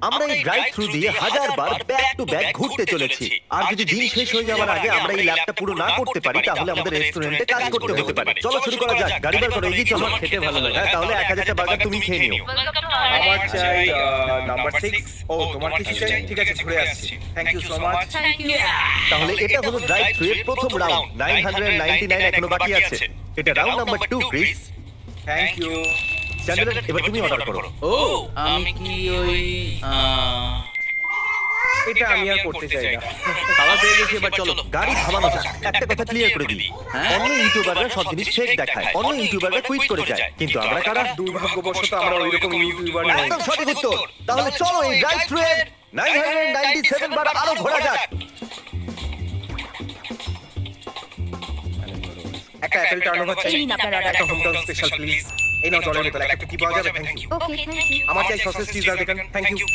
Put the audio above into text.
আমরা এই drive through দিয়ে হাজারবার ব্যাক টু ব্যাক ঘুরতে চলেছি। আর যদি দিন শেষ হয়ে যাওয়ার আগে আমরা এই ল্যাবটা পুরো না করতে পারি তাহলে আমাদের রেস্টুরেন্টে কাজ করতে হতে পারে। চলো শুরু করা যাক। গাড়ি বার করো, এগিয়ে চলো। খেতে ভালো লাগে। হ্যাঁ, তাহলে 1000টা বার্গার তুমি খেয়ে নিও। আমার চাই নাম্বার 6। ও তোমার কিছু চাই? ঠিক আছে, ঘুরে আসছি। Thank you so much. Thank you. তাহলে এটা হলো ড্রাইভ থ্রু এর প্রথম রাউন্ড। 999 এখনো বাকি আছে। এটা round number 2 Chris. Thank you. Chandler, এবার তুমি অর্ডার করো। ও আমি কি ওই এটা আমি আর করতে চাই না। খাবার পেয়ে গেছি, এবার চলো। গাড়ি থামানো যাক। একটা কথা ক্লিয়ার করে দিই, অন্য ইউটিউবাররা সব জিনিস ফেক দেখায়, অন্য ইউটিউবাররা কুইট করে যায়, কিন্তু আমরা কারা? দুর্ভাগ্যবশত আমরা ওইরকম ইউটিউবার নই। একদম সঠিক উত্তর। তাহলে চলো এই ড্রাইভ থ্রু এর 997 বার আরো ঘোরা যাক। একটা অ্যাপেল টার্নওভার চাই, এই নিন আপনার order। একটা হোমটাউন স্পেশাল প্লিজ। এই নাও জলের বোতল, একটা কি পাওয়া যাবে? Thank you. Okay, thank you. আমার চাই সসেজ চিজ আর বেকন। Thank you.